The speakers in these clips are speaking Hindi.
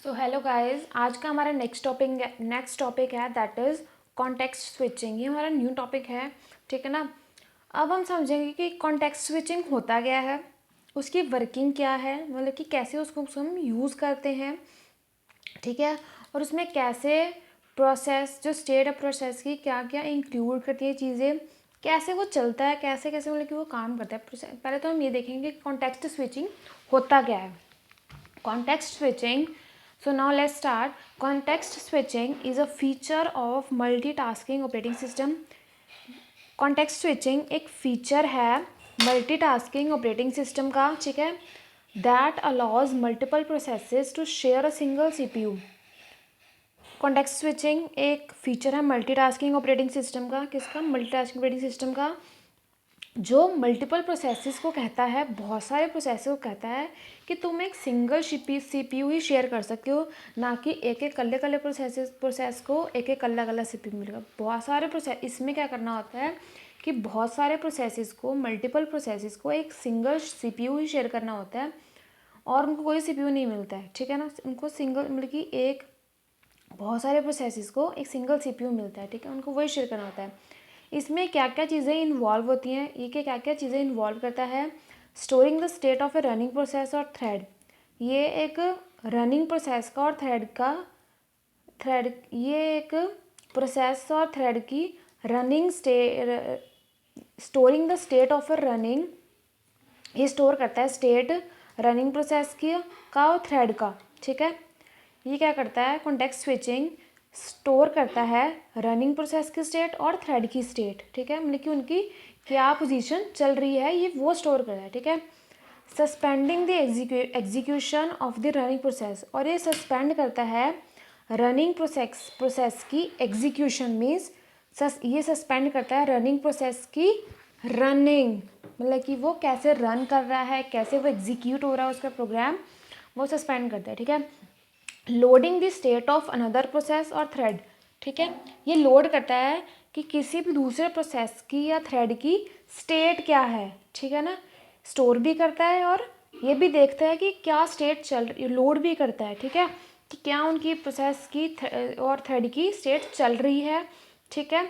सो हेलो गाइस, आज का हमारा नेक्स्ट टॉपिक है दैट इज़ कॉन्टेक्स्ट स्विचिंग। ये हमारा न्यू टॉपिक है, ठीक है ना। अब हम समझेंगे कि कॉन्टेक्स्ट स्विचिंग होता क्या है, उसकी वर्किंग क्या है, मतलब कि कैसे उसको हम यूज़ करते हैं, ठीक है। और उसमें कैसे प्रोसेस, जो स्टेट है प्रोसेस की, क्या क्या इंक्लूड करती है चीज़ें, कैसे वो चलता है, कैसे कैसे मतलब कि वो काम करता है। पहले तो हम ये देखेंगे कि कॉन्टेक्स्ट स्विचिंग होता क्या है। Context switching. So now let's start. Context switching is a feature of multitasking operating system. Context switching एक फीचर है multitasking operating system का, ठीक है, that allows multiple processes to share a single CPU. Context switching एक फीचर है मल्टीटास्किंग ऑपरेटिंग सिस्टम का। किसका? मल्टीटास्किंग ऑपरेटिंग सिस्टम का, जो मल्टीपल प्रोसेसेस को कहता है, बहुत सारे प्रोसेस को कहता है कि तुम एक सिंगल सीपीयू ही शेयर कर सकते हो, ना कि एक एक कल्ले प्रोसेस को एक एक अलग सीपीयू मिलेगा। बहुत सारे प्रोसेस, इसमें क्या करना होता है कि बहुत सारे प्रोसेसेस को, मल्टीपल प्रोसेसेस को एक सिंगल सीपीयू ही शेयर करना होता है और उनको कोई सीपीयू नहीं मिलता है, ठीक है ना। उनको सिंगल मतलब कि एक बहुत सारे प्रोसेसेस को एक सिंगल सीपीयू मिलता है, ठीक है, उनको वही शेयर करना होता है। इसमें क्या क्या चीज़ें इन्वॉल्व होती हैं, ये क्या क्या चीज़ें इन्वॉल्व करता है? Storing the state of A running process और थ्रेड। ये एक रनिंग प्रोसेस का और थ्रेड ये एक प्रोसेस और थ्रेड की running storing the state of A running, ये स्टोर करता है स्टेट रनिंग प्रोसेस की का और थ्रेड का, ठीक है। ये क्या करता है? कॉन्टेक्स्ट स्विचिंग स्टोर करता है रनिंग प्रोसेस की स्टेट और थ्रेड की स्टेट, ठीक है, मतलब कि उनकी क्या पोजीशन चल रही है ये वो स्टोर कर रहा है, ठीक है। Suspending the execution of the running process, और ये सस्पेंड करता है रनिंग प्रोसेस की एग्जीक्यूशन, मीन्स ये सस्पेंड करता है रनिंग प्रोसेस की रनिंग, मतलब कि वो कैसे रन कर रहा है, कैसे वो एग्जीक्यूट हो रहा है उसका प्रोग्राम, वो सस्पेंड करता है, ठीक है। Loading the state of another process और थ्रेड, ठीक है, ये लोड करता है कि किसी भी दूसरे प्रोसेस की या थ्रेड की स्टेट क्या है, ठीक है ना। स्टोर भी करता है और ये भी देखता है कि क्या स्टेट चल रही, लोड भी करता है, ठीक है, कि क्या उनकी प्रोसेस की और थ्रेड की स्टेट चल रही है, ठीक है।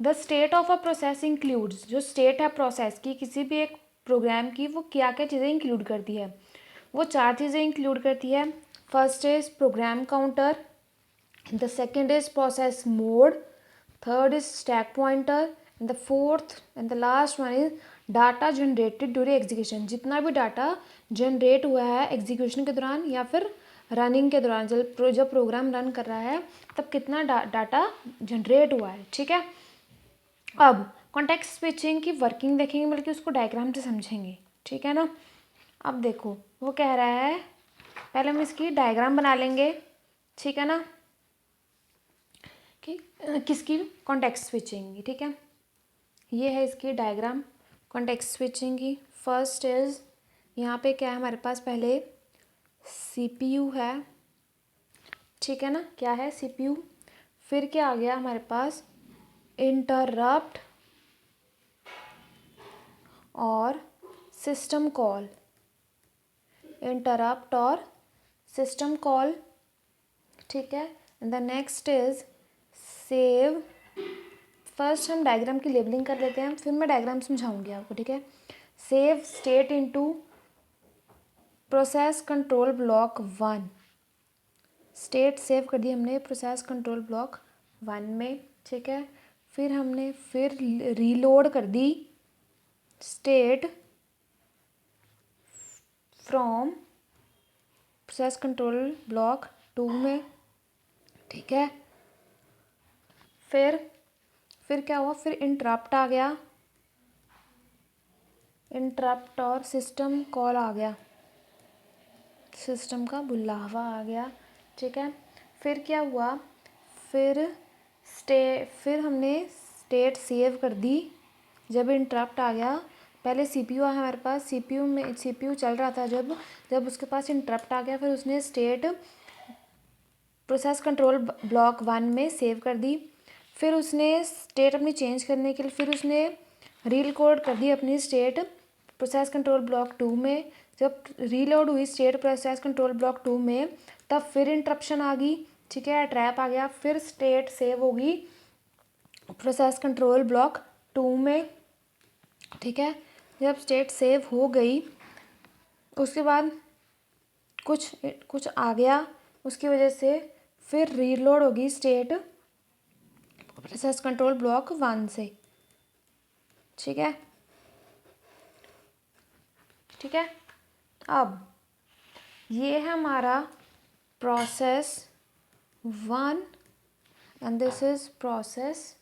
The state of a process includes, जो स्टेट है प्रोसेस की, किसी भी एक प्रोग्राम की, वो क्या क्या चीज़ें इंक्लूड करती है? वो 4 चीज़ें इंक्लूड करती है। First is program counter, the second is process mode, third is stack pointer, and the fourth and the last one is data generated during execution. जितना भी डाटा जनरेट हुआ है एग्जीक्यूशन के दौरान या फिर रनिंग के दौरान, जब प्रोग्राम रन कर रहा है तब कितना डाटा जनरेट हुआ है, ठीक है। अब कॉन्टेक्स्ट स्विचिंग की वर्किंग देखेंगे, बल्कि उसको डायग्राम से समझेंगे, ठीक है ना। अब देखो वो कह रहा है, पहले हम इसकी डायग्राम बना लेंगे, ठीक है ना, कि किसकी? कॉन्टेक्स्ट स्विचिंग की, ठीक है। ये है इसकी डायग्राम कॉन्टेक्स्ट स्विचिंग की। फर्स्ट इज, यहाँ पे क्या है हमारे पास? पहले सीपीयू है, ठीक है ना, क्या है? सीपीयू। फिर क्या आ गया हमारे पास? इंटरप्ट और सिस्टम कॉल, इंटरप्ट और सिस्टम कॉल, ठीक है। The next is save. First हम डायग्राम की लेबलिंग कर लेते हैं, फिर मैं डायग्राम समझाऊंगी आपको, ठीक है। Save state into process control block 1, state save कर दी हमने प्रोसेस कंट्रोल ब्लॉक 1 में, ठीक है। फिर हमने रीलोड कर दी state from process control block 2 में, ठीक है। फिर क्या हुआ? फिर इंटरप्ट आ गया, इंटरप्ट और सिस्टम कॉल आ गया, सिस्टम का बुलावा आ गया, ठीक है। फिर क्या हुआ? फिर हमने स्टेट सेव कर दी जब इंटरप्ट आ गया। पहले सीपीयू आया हमारे पास, सीपीयू चल रहा था, जब उसके पास इंटरप्ट आ गया, फिर उसने स्टेट प्रोसेस कंट्रोल ब्लॉक 1 में सेव कर दी। फिर उसने स्टेट अपनी चेंज करने के लिए फिर उसने रील कोड कर दी अपनी स्टेट प्रोसेस कंट्रोल ब्लॉक 2 में, जब रीलोड हुई स्टेट प्रोसेस कंट्रोल ब्लॉक 2 में, तब फिर इंटरप्शन आ गई, ठीक है, ट्रैप आ गया, फिर स्टेट सेव होगी प्रोसेस कंट्रोल ब्लॉक 2 में, ठीक है। जब स्टेट सेव हो गई उसके बाद कुछ आ गया, उसकी वजह से फिर रीलोड होगी स्टेट प्रोसेस कंट्रोल ब्लॉक 1 से, ठीक है, ठीक है। अब ये है हमारा process 1 and this is process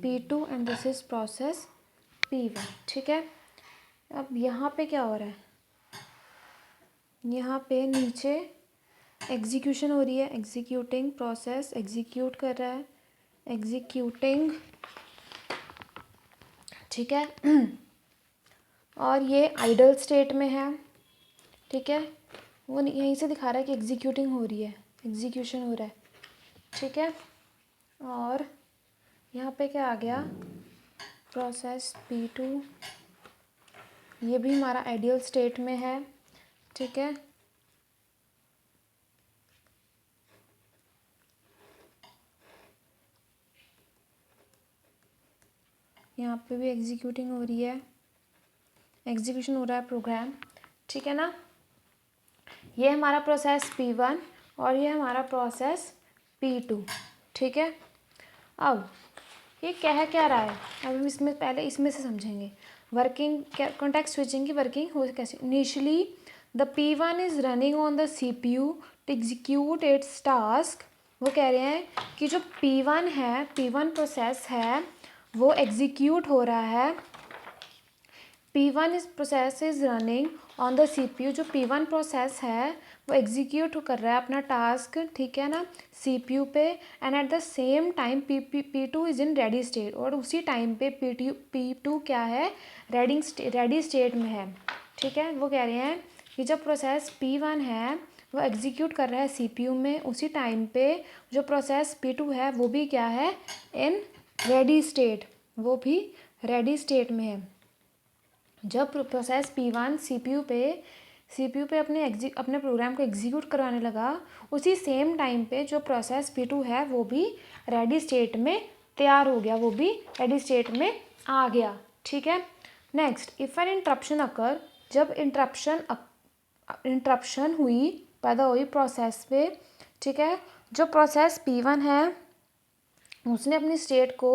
P2 and this is process P1, ठीक है। अब यहाँ पे क्या हो रहा है, यहाँ पे नीचे एग्जीक्यूशन हो रही है, एग्जीक्यूटिंग प्रोसेस एग्जीक्यूट कर रहा है, एग्जीक्यूटिंग, ठीक है। और ये आइडल स्टेट में है, ठीक है, वो यहीं से दिखा रहा है कि एग्जीक्यूटिंग हो रही है, एग्जीक्यूशन हो रहा है, ठीक है। और यहाँ पे क्या आ गया, प्रोसेस P2, ये भी हमारा आइडियल स्टेट में है, ठीक है। यहाँ पे भी एग्जीक्यूटिंग हो रही है, एग्जीक्यूशन हो रहा है प्रोग्राम, ठीक है ना। ये हमारा प्रोसेस P1 और ये हमारा प्रोसेस P2, ठीक है। अब ये कह क्या रहा है, अब हम इसमें पहले इसमें से समझेंगे वर्किंग, कॉन्टेक्स्ट स्विचिंग की वर्किंग हो कैसे। Initially the P1 is running on the CPU to execute its task. वो कह रहे हैं कि जो P1 है, P1 प्रोसेस है, वो एग्जीक्यूट हो रहा है, P1 इस process is running on the CPU। जो P1 प्रोसेस है वो एग्जीक्यूट कर रहा है अपना टास्क, ठीक है ना, CPU पे, and eight the same time P2 is in ready state, और उसी टाइम पे P2 क्या है, रेडी स्टेट में है, ठीक है। वो कह रहे हैं कि जब प्रोसेस P1 है वो एग्जीक्यूट कर रहा है CPU में, उसी टाइम पे जो प्रोसेस P2 है वो भी क्या है, इन रेडी स्टेट, वो भी रेडी स्टेट में है। जब प्रोसेस P1 CPU पे अपने प्रोग्राम को एग्जीक्यूट करवाने लगा, उसी सेम टाइम पे जो प्रोसेस P2 है वो भी रेडी स्टेट में तैयार हो गया, वो भी रेडी स्टेट में आ गया, ठीक है। नेक्स्ट, इफ़ एन इंटरप्शन अकर, जब इंटरप्शन हुई, पैदा हुई प्रोसेस पे, ठीक है, जो प्रोसेस P1 है उसने अपनी स्टेट को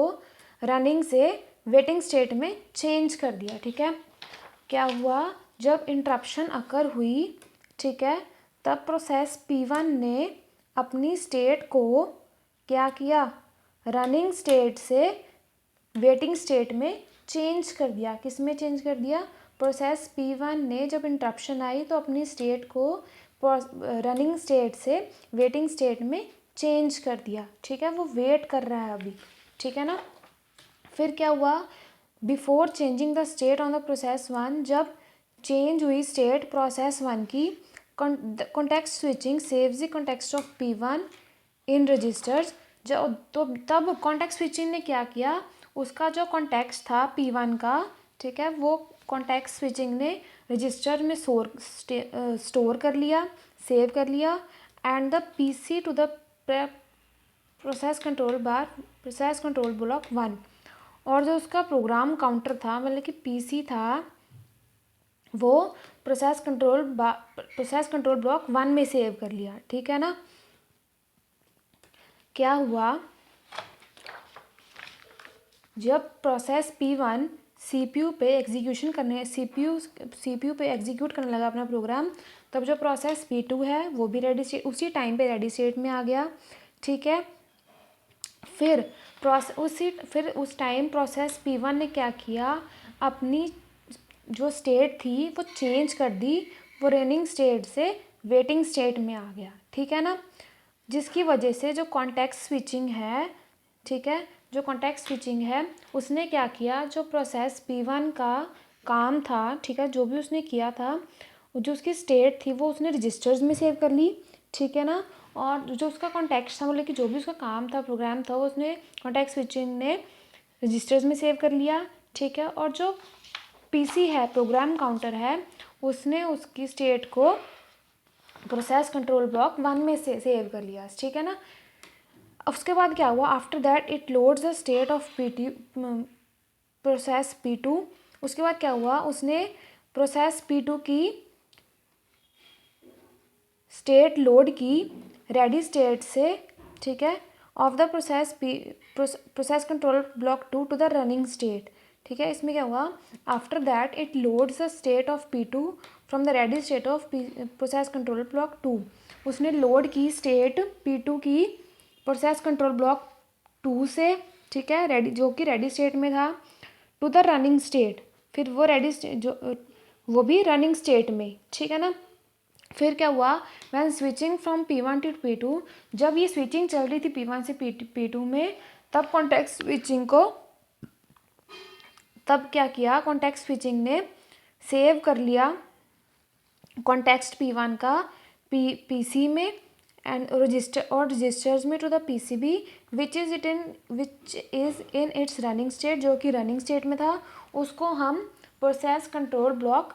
रनिंग से वेटिंग स्टेट में चेंज कर दिया, ठीक है। क्या हुआ, जब इंटरप्शन अकर हुई, ठीक है, तब प्रोसेस P1 ने अपनी स्टेट को क्या किया, रनिंग स्टेट से वेटिंग स्टेट में चेंज कर दिया। किस में चेंज कर दिया, प्रोसेस P1 ने जब इंटरप्शन आई तो अपनी स्टेट को रनिंग स्टेट से वेटिंग स्टेट में चेंज कर दिया, ठीक है, वो वेट कर रहा है अभी, ठीक है ना। फिर क्या हुआ, before changing the state on the process 1, जब चेंज हुई स्टेट प्रोसेस 1 की, context switching saves the context of P1 in registers. जब तो तब कॉन्टेक्स्ट स्विचिंग ने क्या किया, उसका जो कॉन्टेक्स्ट था P1 का, ठीक है, वो कॉन्टेक्स्ट स्विचिंग ने रजिस्टर में स्टोर कर लिया, सेव कर लिया, and the PC to the process control block 1, और जो उसका प्रोग्राम काउंटर था, मतलब कि PC था, वो प्रोसेस कंट्रोल ब्लॉक 1 में सेव कर लिया, ठीक है ना। क्या हुआ, जब प्रोसेस P1 CPU पे एग्जीक्यूट करने लगा अपना प्रोग्राम, तब जो प्रोसेस P2 है वो भी रेडी स्टेट, उसी टाइम पे रेडी स्टेट में आ गया, ठीक है। फिर उस टाइम प्रोसेस P1 ने क्या किया, अपनी जो स्टेट थी वो चेंज कर दी, वो रनिंग स्टेट से वेटिंग स्टेट में आ गया, ठीक है ना। जिसकी वजह से जो कॉन्टेक्स्ट स्विचिंग है, ठीक है, जो कॉन्टेक्स्ट स्विचिंग है उसने क्या किया, जो प्रोसेस P1 का काम था, ठीक है, जो भी उसने किया था, जो उसकी स्टेट थी वो उसने रजिस्टर्स में सेव कर ली, ठीक है ना। और जो उसका कॉन्टेक्स्ट था, मतलब कि जो भी उसका काम था, प्रोग्राम था, वो उसने कॉन्टेक्स्ट स्विचिंग ने रजिस्टर्स में सेव कर लिया, ठीक है। और जो पीसी है, प्रोग्राम काउंटर है, उसने उसकी स्टेट को प्रोसेस कंट्रोल ब्लॉक 1 में से सेव कर लिया, ठीक है ना। उसके बाद क्या हुआ, after that it loads the state of process P2। उसके बाद क्या हुआ, उसने प्रोसेस P2 की स्टेट लोड की रेडी स्टेट से, ठीक है, of the process control block 2 to the running state, ठीक है। इसमें क्या हुआ, after that it loads the state of P2 from the ready state of process control block 2। उसने लोड की स्टेट P2 की प्रोसेस कंट्रोल ब्लॉक 2 से, ठीक है, रेडी, जो कि रेडी स्टेट में था, टू द रनिंग स्टेट, फिर वो रेडी जो वो भी रनिंग स्टेट में, ठीक है ना। फिर क्या हुआ, van switching from P1 to P2, जब ये स्विचिंग चल रही थी P1 से P2 में, तब कॉन्टेक्स्ट स्विचिंग को, तब क्या किया, कॉन्टेक्स्ट स्विचिंग ने सेव कर लिया कॉन्टेक्स्ट P1 का PC में एंड रजिस्टर्स में to the PCB which is in its running state, जो कि रनिंग स्टेट में था। उसको हम प्रोसेस कंट्रोल ब्लॉक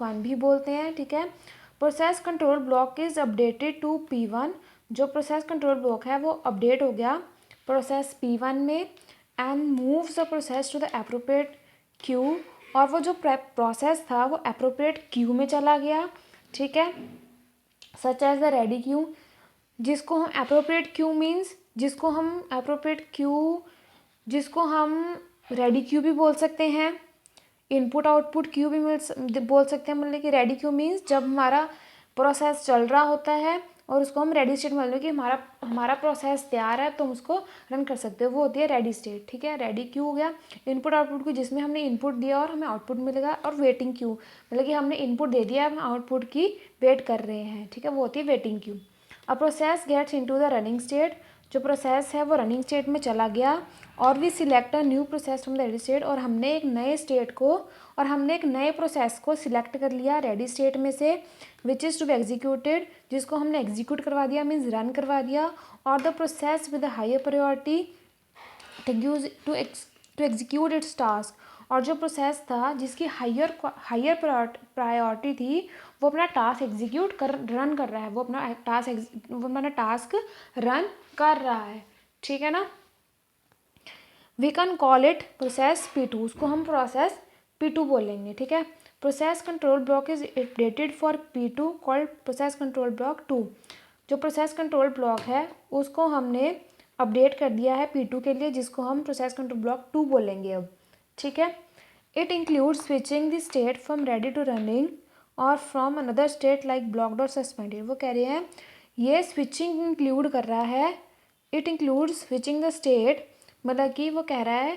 1 भी बोलते हैं, ठीक है। Process control block is updated to P1, जो प्रोसेस कंट्रोल ब्लॉक है वो अपडेट हो गया प्रोसेस P1 में and moves the process to the appropriate queue, और वो जो प्रोसेस था वो एप्रोप्रिएट क्यू में चला गया, ठीक है, such as the ready queue, जिसको हम एप्रोप्रिएट क्यू मीन्स, जिसको हम रेडी क्यू भी बोल सकते हैं, इनपुट आउटपुट क्यू भी बोल सकते हैं। मतलब कि रेडी क्यू मीन्स जब हमारा प्रोसेस चल रहा होता है और उसको हम रेडी स्टेट, मतलब कि हमारा प्रोसेस तैयार है तो हम उसको रन कर सकते हो, वो होती है रेडी स्टेट, ठीक है। रेडी क्यू हो गया इनपुट आउटपुट क्यू, जिसमें हमने इनपुट दिया और हमें आउटपुट मिलेगा, और वेटिंग क्यू, मतलब कि हमने इनपुट दे दिया, हम आउटपुट की वेट कर रहे हैं, ठीक है, वो होती है waiting queue. A process gets into the running state, जो प्रोसेस है वो रनिंग स्टेट में चला गया, और we select a new process from the ready state, और हमने एक नए प्रोसेस को सिलेक्ट कर लिया रेडी स्टेट में से, which is to be executed, जिसको हमने एग्जीक्यूट करवा दिया, मीन्स रन करवा दिया, और the process with higher priority to execute its task, और जो प्रोसेस था जिसकी हायर प्रायोरिटी थी वो अपना टास्क रन कर रहा है, वो अपना टास्क रन कर रहा है, ठीक है ना। We can call it process P2, उसको हम प्रोसेस P2 बोलेंगे, ठीक है। Process control block is updated for P2 called process control block 2, जो प्रोसेस कंट्रोल ब्लॉक है उसको हमने अपडेट कर दिया है P2 के लिए, जिसको हम प्रोसेस कंट्रोल ब्लॉक 2 बोलेंगे अब, ठीक है। It include switching the state from ready to running और from another state like blocked और सस्पेंडेड। वो कह रहे हैं ये स्विचिंग इंक्लूड कर रहा है, it include switching the state, मतलब कि वो कह रहा है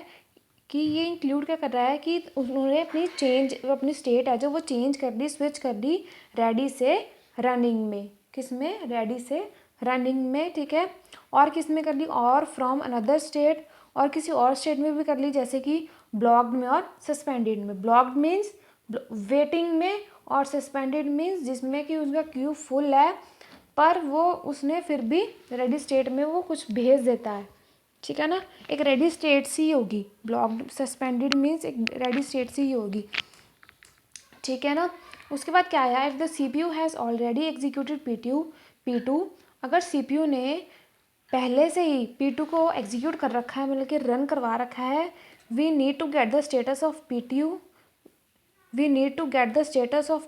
कि ये इंक्लूड क्या कर रहा है कि उन्होंने अपनी स्टेट है जो वो चेंज कर दी, स्विच कर दी रेडी से रनिंग में, किस में, रेडी से रनिंग में, ठीक है। और किस में कर ली, और फ्रॉम अनदर स्टेट, और किसी और स्टेट में भी कर ली, जैसे कि ब्लॉक्ड में और सस्पेंडेड में। ब्लॉक्ड मीन्स वेटिंग में, और सस्पेंडेड मीन्स जिसमें कि उसका क्यू फुल है पर वो उसने फिर भी रेडी स्टेट में वो कुछ भेज देता है, ठीक है ना। एक रेडी स्टेट सी होगी, ब्लॉक्ड सस्पेंडेड मीन्स एक रेडी स्टेट सी ही होगी, ठीक है ना। उसके बाद क्या आया, if the CPU has already executed P2, अगर CPU ने पहले से ही P2 को एग्जीक्यूट कर रखा है, मतलब कि रन करवा रखा है, we need to get the status of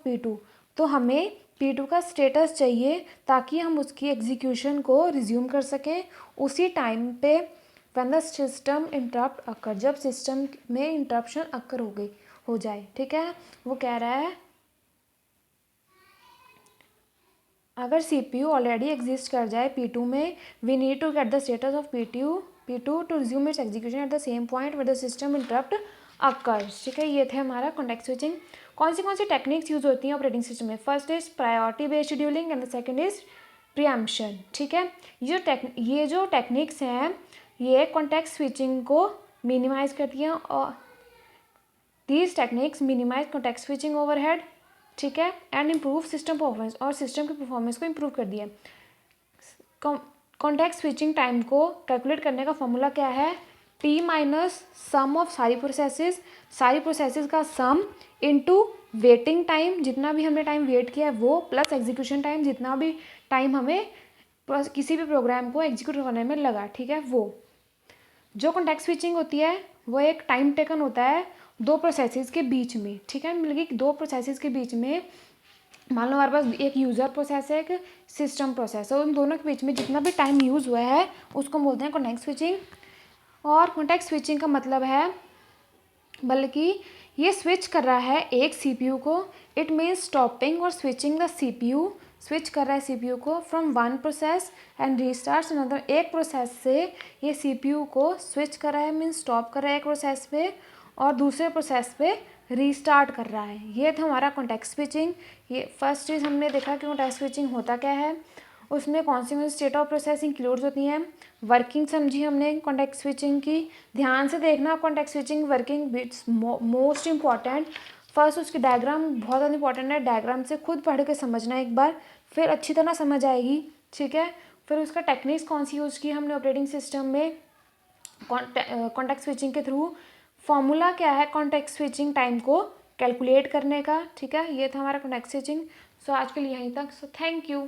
P2, तो हमें P2 का स्टेटस चाहिए ताकि हम उसकी एग्जीक्यूशन को रिज्यूम कर सकें उसी टाइम पे, व्हेन द सिस्टम इंटरप्ट अकर, जब सिस्टम में इंटरप्शन अकर हो जाए, ठीक है। वो कह रहा है अगर CPU ऑलरेडी एग्जिस्ट कर जाए P2 में, we need to get the status of P2 to resume its execution at the same point with the system interrupt occurs, ठीक है। ये थे हमारा कॉन्टेक्स्ट स्विचिंग। कौन सी टेक्निक्स यूज होती हैं ऑपरेटिंग सिस्टम में, first is priority based scheduling and the second is preemption, ठीक है। ये जो टेक्निक्स हैं ये कॉन्टेक्स्ट स्विचिंग को मिनिमाइज करती हैं, और these techniques minimize context switching overhead, ठीक है, एंड इम्प्रूव सिस्टम परफॉर्मेंस, और सिस्टम की परफॉर्मेंस को इम्प्रूव कर दिया। कॉन्टेक्स्ट स्विचिंग टाइम को कैलकुलेट करने का फॉर्मूला क्या है, टी माइनस सम ऑफ सारी प्रोसेसेस का सम इनटू वेटिंग टाइम, जितना भी हमने टाइम वेट किया है वो, प्लस एग्जीक्यूशन टाइम, जितना भी टाइम हमें किसी भी प्रोग्राम को एग्जीक्यूट करने में लगा, ठीक है। वो जो कॉन्टेक्स्ट स्विचिंग होती है वो एक टाइम टेकन होता है दो प्रोसेसेस के बीच में, ठीक है। मतलब कि दो प्रोसेसेस के बीच में, मान लो हमारे पास एक यूज़र प्रोसेस है, एक सिस्टम प्रोसेस है, उन दोनों के बीच में जितना भी टाइम यूज़ हुआ है उसको बोलते हैं कॉन्टेक्स्ट स्विचिंग। और कॉन्टेक्स्ट स्विचिंग का मतलब है, बल्कि ये स्विच कर रहा है एक सीपीयू को, इट मीन्स स्टॉपिंग और स्विचिंग द सीपीयू, स्विच कर रहा है सीपीयू को from one process and restarts another, एक प्रोसेस से ये सीपीयू को स्विच कर रहा है, मीन्स स्टॉप कर रहा है एक प्रोसेस पे और दूसरे प्रोसेस पे रीस्टार्ट कर रहा है। ये था हमारा कॉन्टेक्स्ट स्विचिंग। ये फर्स्ट चीज़ हमने देखा कि कॉन्टेक्स्ट स्विचिंग होता क्या है, उसमें कौन सी स्टेट ऑफ प्रोसेस इंक्लूड होती हैं, वर्किंग समझी हमने कॉन्टेक्स्ट स्विचिंग की। ध्यान से देखना context switching working bits most important. First उसकी डायग्राम बहुत ज़्यादा इंपॉर्टेंट है, डायग्राम से खुद पढ़ के समझना एक बार, फिर अच्छी तरह समझ आएगी, ठीक है। फिर उसका टेक्निक्स कौन सी यूज़ की हमने ऑपरेटिंग सिस्टम में कॉन्टेक्स्ट स्विचिंग के थ्रू, फॉर्मूला क्या है कॉन्टेक्स्ट स्विचिंग टाइम को कैलकुलेट करने का, ठीक है। ये था हमारा कॉन्टेक्स्ट स्विचिंग। सो आज के लिए यहीं तक। So thank you.